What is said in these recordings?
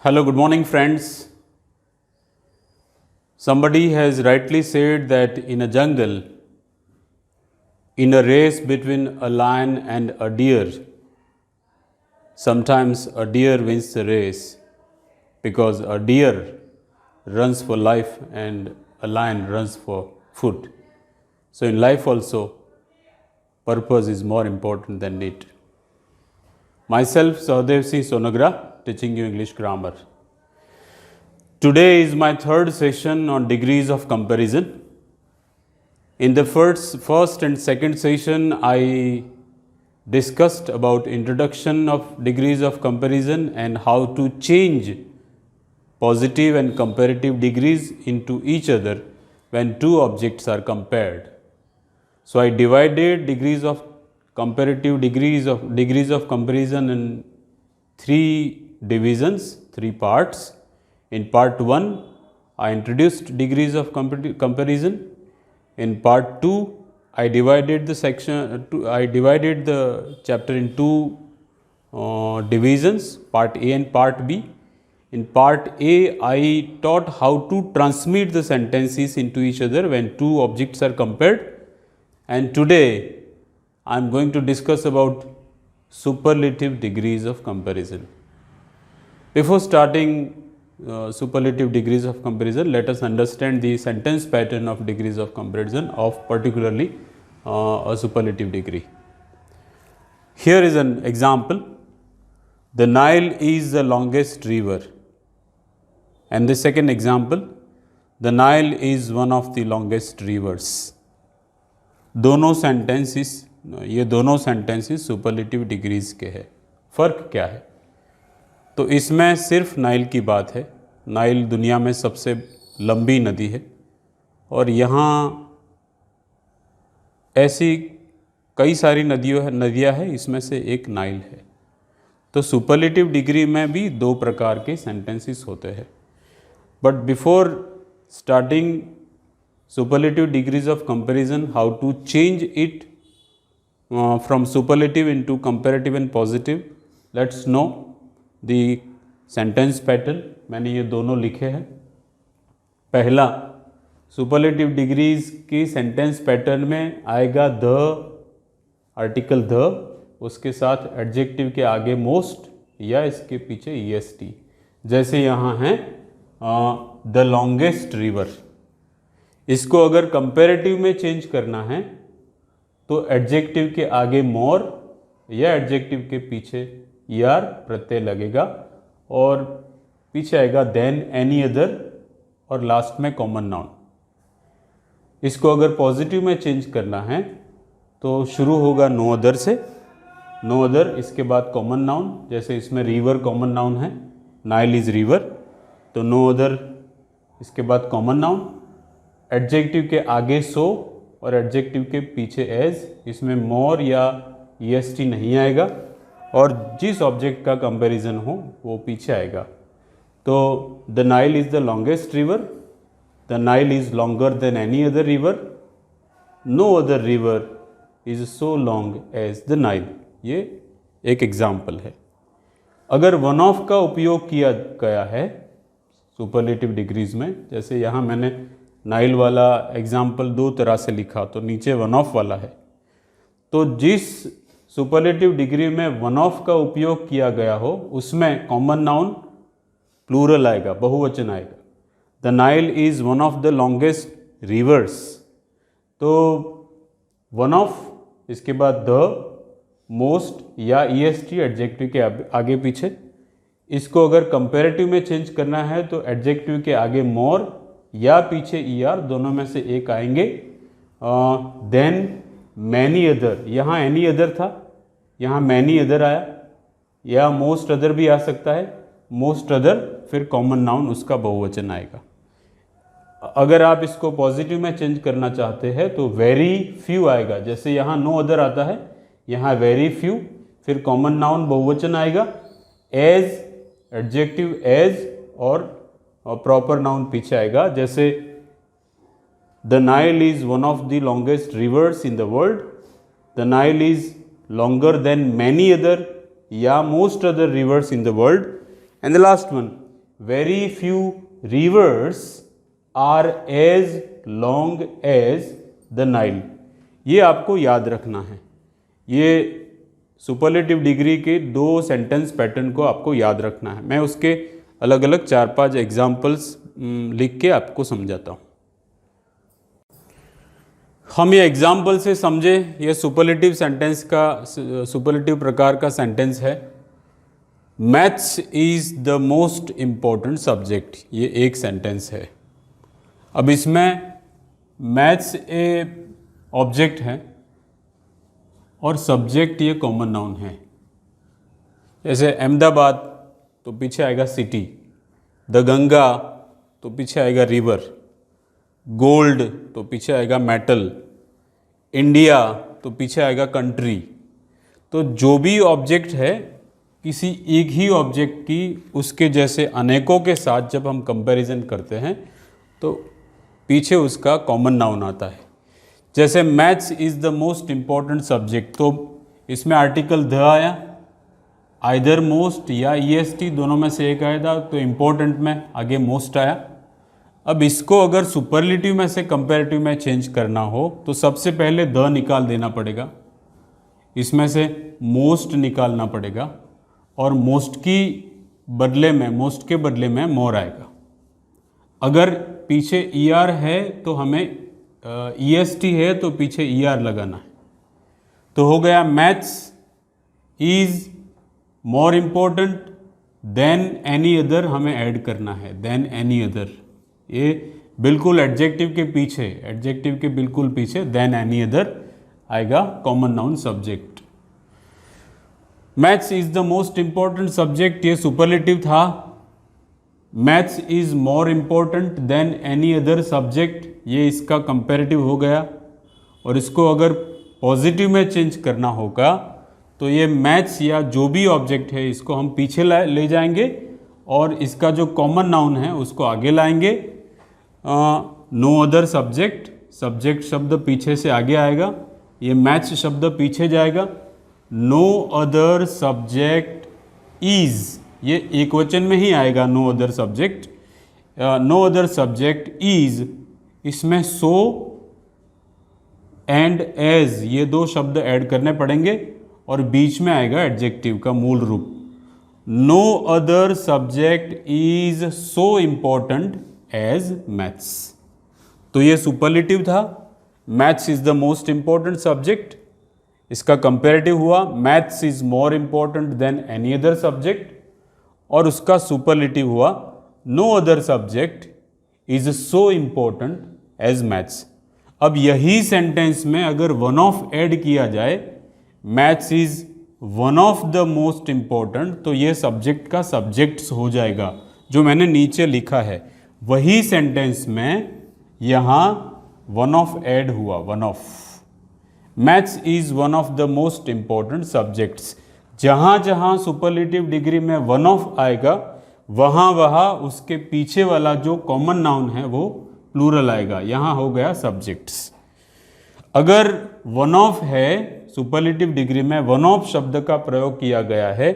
Hello, good morning, friends. Somebody has rightly said that in a jungle, in a race between a lion and a deer, sometimes a deer wins the race because a deer runs for life and a lion runs for food. So, in life also, purpose is more important than need. Myself, Sahadev C. Sonagra, teaching you English grammar. Today is my third session on degrees of comparison. In the first and second session, I discussed about introduction of degrees of comparison and how to change positive and comparative degrees into each other when two objects are compared. So I divided degrees of degrees of comparison in three divisions, three parts. In part 1, I introduced degrees of comparison. In part 2, I divided the chapter in two divisions, part A and part B. In part A, I taught how to transmit the sentences into each other when two objects are compared. And today, I am going to discuss about superlative degrees of comparison. Before starting superlative degrees of comparison, let us understand the sentence pattern of degrees of comparison of particularly a superlative degree. Here is an example. The Nile is the longest river. And the second example, the Nile is one of the longest rivers. ये दोनों sentences superlative degrees के हैं. फ़र्क क्या है? तो इसमें सिर्फ नाइल की बात है. नाइल दुनिया में सबसे लंबी नदी है और यहाँ ऐसी कई सारी नदियाँ हैं, इसमें से एक नाइल है. तो सुपरलेटिव डिग्री में भी दो प्रकार के सेंटेंसेस होते हैं. But before starting superlative degrees of comparison, how to change it from superlative into comparative and positive, let's know the sentence pattern. मैंने ये दोनों लिखे हैं. पहला, superlative degrees की sentence pattern में आएगा the, article the, उसके साथ adjective के आगे most या इसके पीछे est. जैसे यहाँ है the longest river. इसको अगर कंपैरेटिव में चेंज करना है तो एडजेक्टिव के आगे मोर या एडजेक्टिव के पीछे ईआर प्रत्यय लगेगा और पीछे आएगा देन, एनी अदर और लास्ट में कॉमन नाउन. इसको अगर पॉजिटिव में चेंज करना है तो शुरू होगा नो अदर से. नो अदर, इसके बाद कॉमन नाउन. जैसे इसमें रिवर कॉमन नाउन है, नाइल इज रिवर, तो नो अदर इसके बाद कॉमन नाउन. एडजेक्टिव के आगे सो और एडजेक्टिव के पीछे एज. इसमें मोर या ईएसटी नहीं आएगा और जिस ऑब्जेक्ट का कंपैरिजन हो वो पीछे आएगा. तो the Nile is the longest river, the Nile is longer than any other river, no other river is so long as the Nile. ये एक एग्जाम्पल है. अगर वन ऑफ का उपयोग किया गया है सुपरलेटिव डिग्रीज में, जैसे यहाँ मैंने नाइल वाला एग्जाम्पल दो तरह से लिखा, तो नीचे वन ऑफ वाला है. तो जिस सुपरलेटिव डिग्री में वन ऑफ का उपयोग किया गया हो उसमें कॉमन नाउन प्लूरल आएगा, बहुवचन आएगा. The Nile is one of the longest reverse. तो वन ऑफ, इसके बाद द, मोस्ट या ईएसटी एडजेक्टिव के आगे पीछे. इसको अगर कंपैरेटिव में चेंज करना है तो एडजेक्टिव के आगे मोर या पीछे ईआर, दोनों में से एक आएंगे. देन मैनी अदर, यहाँ एनी अदर था, यहाँ मैनी अदर आया, या मोस्ट अदर भी आ सकता है. मोस्ट अदर, फिर कॉमन नाउन, उसका बहुवचन आएगा. अगर आप इसको पॉजिटिव में चेंज करना चाहते हैं तो वेरी फ्यू आएगा. जैसे यहाँ नो अदर आता है, यहाँ वेरी फ्यू, फिर कॉमन नाउन बहुवचन आएगा, एज एडजेक्टिव एज और प्रॉपर नाउन पीछे आएगा. जैसे the Nile is one of the longest reverse in the world, the Nile is longer than many other, yeah, most other rivers in the world. And the last one, very few rivers are as long as the Nile. ये आपको याद रखना है। ये superlative degree के 2 sentence pattern को आपको याद रखना है। मैं उसके अलग अलग 4-5 एग्जाम्पल्स लिख के आपको समझाता हूँ। हम ये एग्जाम्पल से समझे, ये सुपरलेटिव सेंटेंस का सुपरलेटिव प्रकार का सेंटेंस है। Maths is the most important subject, ये एक सेंटेंस है। अब इसमें मैथ्स ए ऑब्जेक्ट है और सब्जेक्ट ये कॉमन नाउन है। जैसे अहमदाबाद तो पीछे आएगा सिटी, द गंगा तो पीछे आएगा रिवर, गोल्ड तो पीछे आएगा मेटल, इंडिया तो पीछे आएगा कंट्री। तो जो भी ऑब्जेक्ट है, किसी एक ही ऑब्जेक्ट की उसके जैसे अनेकों के साथ जब हम कंपैरिजन करते हैं तो पीछे उसका कॉमन नाउन आता है। जैसे maths is the most important subject, तो इसमें आर्टिकल द आया, आइदर मोस्ट या EST दोनों में से एक आया था, तो इम्पोर्टेंट में आगे मोस्ट आया। अब इसको अगर सुपरलेटिव में से कंपैरेटिव में चेंज करना हो तो सबसे पहले द निकाल देना पड़ेगा, इसमें से मोस्ट निकालना पड़ेगा और मोस्ट के बदले में मोर आएगा। अगर पीछे ER है तो हमें EST है तो पीछे ER लगाना है। तो हो गया maths is more important than any other, हमें ऐड करना है देन एनी अदर। ये बिल्कुल एडजेक्टिव के बिल्कुल पीछे देन एनी अदर आएगा common noun subject. Maths is the most important subject, ये सुपरलेटिव था। Maths is more important than any other subject, ये इसका कंपैरेटिव हो गया। और इसको अगर पॉजिटिव में चेंज करना होगा तो ये मैथ्स या जो भी ऑब्जेक्ट है इसको हम पीछे ले जाएंगे और इसका जो कॉमन नाउन है उसको आगे लाएंगे। नो अदर सब्जेक्ट शब्द पीछे से आगे आएगा, ये मैथ्स शब्द पीछे जाएगा। नो अदर सब्जेक्ट इज, ये एक वचन में ही आएगा। नो अदर सब्जेक्ट इज, इसमें सो एंड एज ये 2 शब्द ऐड करने पड़ेंगे और बीच में आएगा एडजेक्टिव का मूल रूप। No other subject is so important as maths. तो ये सुपरलेटिव था। Maths is the most important subject, इसका कंपैरेटिव हुआ maths is more important than any other subject, और उसका सुपरलेटिव हुआ no other subject is so important as maths. अब यही सेंटेंस में अगर वन ऑफ ऐड किया जाए, maths is one of the most important, तो ये सब्जेक्ट का सब्जेक्ट्स हो जाएगा जो मैंने नीचे लिखा है। वही सेंटेंस में यहाँ वन ऑफ ऐड हुआ, one of. Maths is one of the most important subjects. जहाँ जहाँ सुपरलेटिव डिग्री में वन ऑफ आएगा वहाँ उसके पीछे वाला जो कॉमन नाउन है वो प्लूरल आएगा। यहाँ हो गया सब्जेक्ट्स। अगर वन ऑफ है, सुपरलेटिव डिग्री में वन ऑफ शब्द का प्रयोग किया गया है,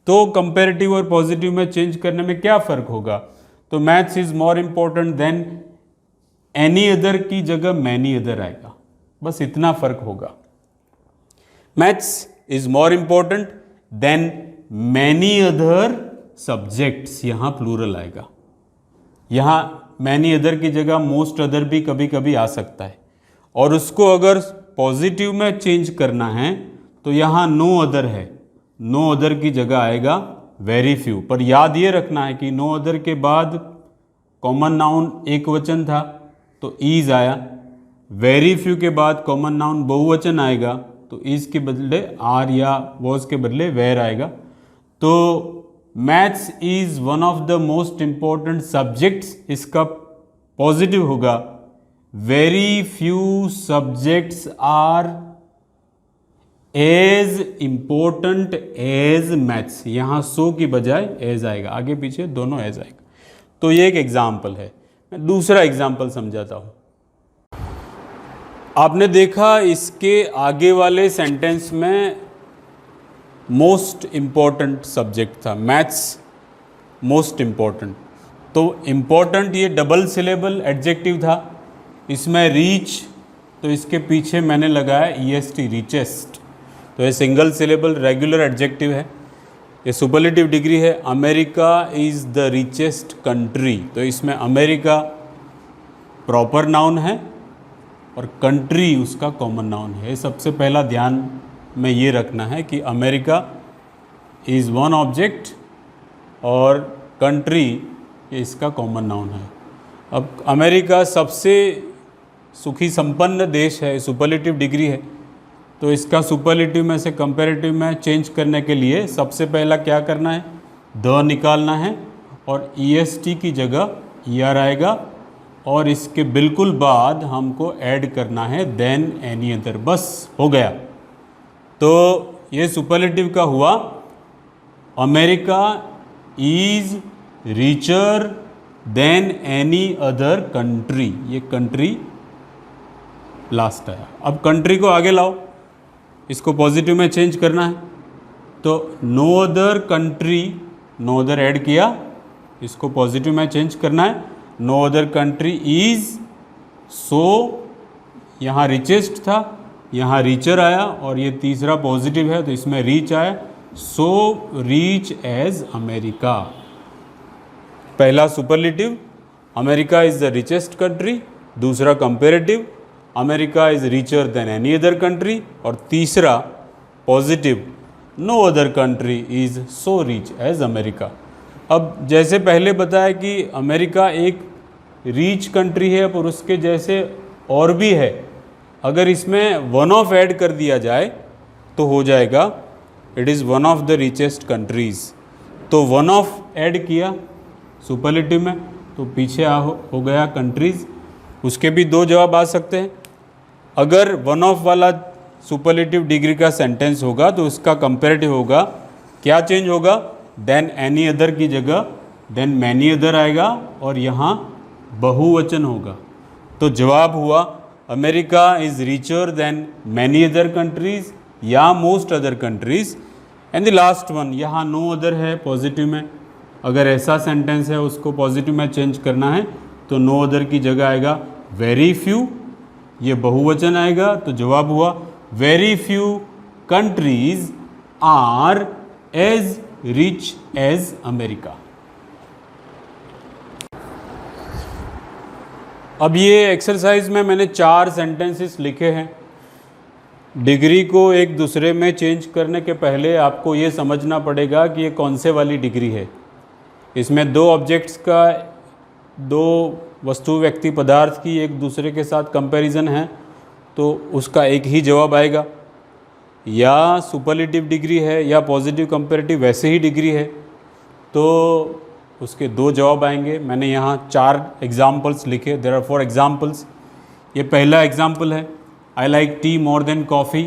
तो कंपैरेटिव और पॉजिटिव में चेंज करने में क्या फ़र्क होगा? तो maths is more important than any other की जगह मैनी अदर आएगा, बस इतना फर्क होगा। Maths is more important then many other subjects, यहाँ प्लूरल आएगा। यहाँ मैनी अदर की जगह मोस्ट अदर भी कभी कभी आ सकता है, और उसको अगर पॉजिटिव में चेंज करना है तो यहाँ नो अदर है, नो अदर की जगह आएगा वेरी फ्यू। पर याद ये रखना है कि नो अदर के बाद कॉमन नाउन एक वचन था तो ईज आया, वेरी फ्यू के बाद कॉमन नाउन बहुवचन आएगा तो इज के बदले आर या वॉज के बदले वेर आएगा। तो maths is one of the most important subjects, इसका पॉजिटिव होगा very few subjects are as important as maths. यहाँ सो की बजाय एज आएगा, आगे पीछे दोनों एज आएगा। तो ये एक एग्जाम्पल है। मैं दूसरा एग्जाम्पल समझाता हूँ। आपने देखा इसके आगे वाले सेंटेंस में मोस्ट इम्पोर्टेंट सब्जेक्ट था मैथ्स, मोस्ट इम्पॉर्टेंट। तो इम्पॉर्टेंट ये डबल सिलेबल एडजेक्टिव था, इसमें रीच, तो इसके पीछे मैंने लगाया EST, रिचेस्ट। तो ये सिंगल सिलेबल रेगुलर एडजेक्टिव है। ये सुपरलेटिव डिग्री है, America is the richest country. तो इसमें अमेरिका प्रॉपर नाउन है और कंट्री उसका कॉमन नाउन है। सबसे पहला ध्यान में ये रखना है कि अमेरिका इज़ वन ऑब्जेक्ट और कंट्री ये इसका कॉमन नाउन है। अब अमेरिका सबसे सुखी संपन्न देश है, सुपरलेटिव डिग्री है, तो इसका सुपरलेटिव में से कंपैरेटिव में चेंज करने के लिए सबसे पहला क्या करना है, द निकालना है और EST की जगह ER आएगा और इसके बिल्कुल बाद हमको ऐड करना है देन एनी अदर, बस हो गया। तो ये सुपरलेटिव का हुआ, America is richer than any other country, ये कंट्री लास्ट आया। अब कंट्री को आगे लाओ, इसको पॉजिटिव में चेंज करना है, तो no other country, no other add किया, इसको पॉजिटिव में चेंज करना है, no other country is, so यहाँ रिचेस्ट था, यहाँ रीचर आया और ये तीसरा पॉजिटिव है तो इसमें रीच आया, सो रीच एज अमेरिका। पहला superlative America is the richest country, दूसरा comparative America is richer than any other country और तीसरा positive no other country is so rich as America. अब जैसे पहले बताया कि अमेरिका एक रिच कंट्री है पर उसके जैसे और भी है, अगर इसमें वन ऑफ ऐड कर दिया जाए तो हो जाएगा it is one of the richest countries. तो वन ऑफ ऐड किया सुपरलेटिव में तो पीछे हो गया कंट्रीज़। उसके भी दो जवाब आ सकते हैं। अगर वन ऑफ वाला सुपरलेटिव डिग्री का सेंटेंस होगा तो उसका कंपैरेटिव होगा, क्या चेंज होगा, देन एनी अदर की जगह देन मैनी अदर आएगा और यहाँ बहुवचन होगा। तो जवाब हुआ America is richer than many other countries या most other countries. And the last one, यहाँ नो अदर है पॉजिटिव में, अगर ऐसा सेंटेंस है उसको पॉजिटिव में चेंज करना है तो नो अदर की जगह आएगा वेरी फ्यू, ये बहुवचन आएगा। तो जवाब हुआ very few countries are as rich as America. अब ये एक्सरसाइज में मैंने 4 सेंटेंसेस लिखे हैं। डिग्री को एक दूसरे में चेंज करने के पहले आपको ये समझना पड़ेगा कि ये कौन से वाली डिग्री है। इसमें 2 ऑब्जेक्ट्स का, 2 वस्तु व्यक्ति पदार्थ की एक दूसरे के साथ कंपैरिजन है तो उसका एक ही जवाब आएगा। या सुपरलेटिव डिग्री है या पॉजिटिव कंपैरेटिव वैसे ही डिग्री है तो उसके 2 जवाब आएंगे। मैंने यहाँ 4 एग्जाम्पल्स लिखे, देयर आर 4 एग्जाम्पल्स। ये पहला एग्जाम्पल है, I like T more than coffee.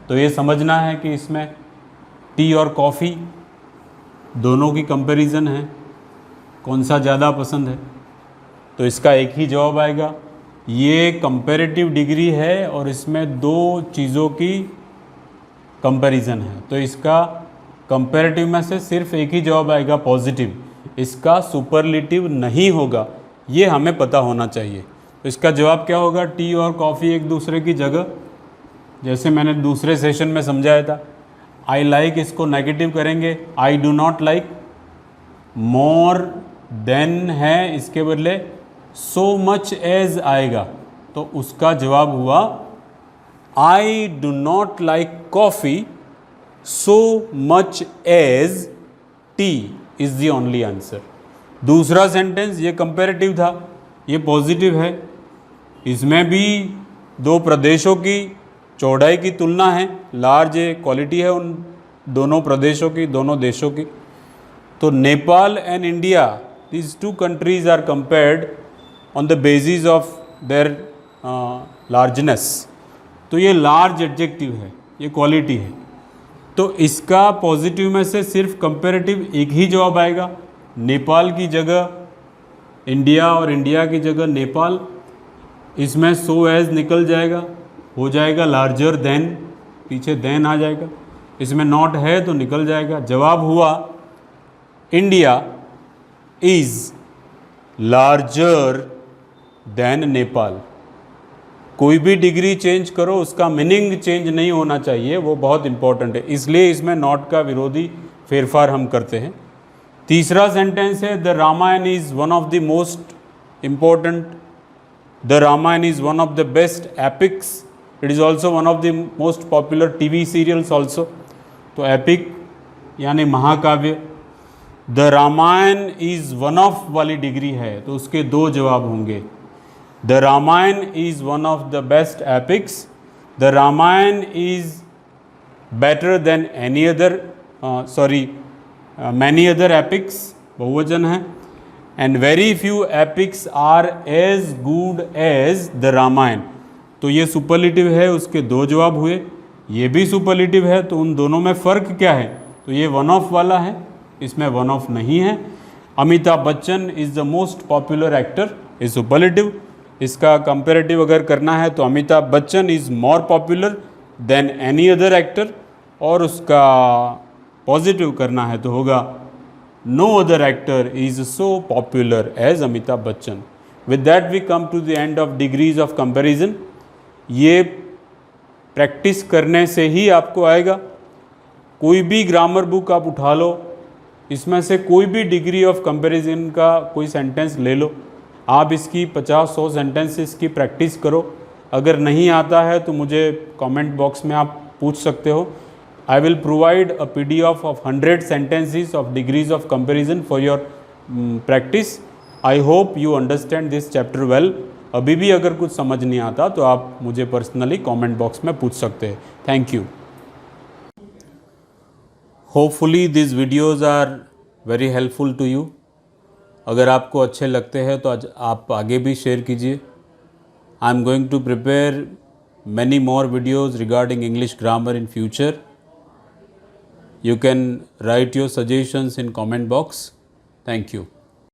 तो ये समझना है कि इसमें टी और कॉफ़ी दोनों की कंपैरिजन है, कौन सा ज़्यादा पसंद है, तो इसका एक ही जवाब आएगा। ये कंपैरेटिव डिग्री है और इसमें 2 चीज़ों की कंपैरिजन है तो इसका कंपैरेटिव में से सिर्फ एक ही जवाब आएगा पॉजिटिव, इसका सुपरलेटिव नहीं होगा, ये हमें पता होना चाहिए। तो इसका जवाब क्या होगा, टी और कॉफ़ी एक दूसरे की जगह, जैसे मैंने दूसरे सेशन में समझाया था। आई लाइक इसको नेगेटिव करेंगे, आई do not like. More than है, इसके बदले सो मच एज आएगा तो उसका जवाब हुआ I do not like coffee so much as tea is the only answer. दूसरा सेंटेंस ये कंपैरेटिव था, ये पॉजिटिव है। इसमें भी 2 प्रदेशों की चौड़ाई की तुलना है, लार्ज क्वालिटी है उन दोनों प्रदेशों की, दोनों देशों की। तो Nepal and India, these 2 countries are compared on the basis of their largeness। तो ये लार्ज एडजेक्टिव है, ये क्वालिटी है। तो इसका पॉजिटिव में से सिर्फ कंपैरेटिव एक ही जवाब आएगा, नेपाल की जगह इंडिया और इंडिया की जगह नेपाल। इसमें सो एज निकल जाएगा, हो जाएगा लार्जर देन, पीछे देन आ जाएगा। इसमें नॉट है तो निकल जाएगा। जवाब हुआ India is larger than Nepal. कोई भी डिग्री चेंज करो, उसका मीनिंग चेंज नहीं होना चाहिए, वो बहुत इंपॉर्टेंट है, इसलिए इसमें नॉट का विरोधी फेरफार हम करते हैं। तीसरा सेंटेंस है the Ramayana is one of the most important, the Ramayana is one of the best epics, it is also one of the most popular TV serials also. तो एपिक यानी महाकाव्य, the Ramayana is one of वाली degree है तो उसके दो जवाब होंगे। The Ramayana is one of the best epics, the Ramayana is better than any other many other epics, बहुवचन है, and very few epics are as good as the Ramayana. तो ये सुपरलेटिव है, उसके दो जवाब हुए। ये भी सुपरलेटिव है, तो उन दोनों में फ़र्क क्या है? तो ये वन ऑफ वाला है, इसमें वन ऑफ नहीं है। Amitabh Bachchan is the most popular actor is superlative. इसका कंपेरेटिव अगर करना है तो Amitabh Bachchan is more popular than any other actor, और उसका पॉजिटिव करना है तो होगा no other actor is so popular as Amitabh Bachchan. With that we come to the end of degrees of comparison. ये प्रैक्टिस करने से ही आपको आएगा। कोई भी ग्रामर बुक आप उठा लो, इसमें से कोई भी डिग्री ऑफ कंपैरिजन का कोई सेंटेंस ले लो, आप इसकी 50-100 सेंटेंसेस की प्रैक्टिस करो। अगर नहीं आता है तो मुझे कमेंट बॉक्स में आप पूछ सकते हो। I will provide a PDF of 100 sentences of degrees of comparison for your practice. I hope you understand this chapter well. अभी भी अगर कुछ समझ नहीं आता तो आप मुझे पर्सनली कमेंट बॉक्स में पूछ सकते हैं। Thank you. Hopefully this videos are very helpful to you. अगर आपको अच्छे लगते हैं तो आप आगे भी शेयर कीजिए। I am going to prepare many more videos regarding English grammar in future. You can write your suggestions in comment box. Thank you.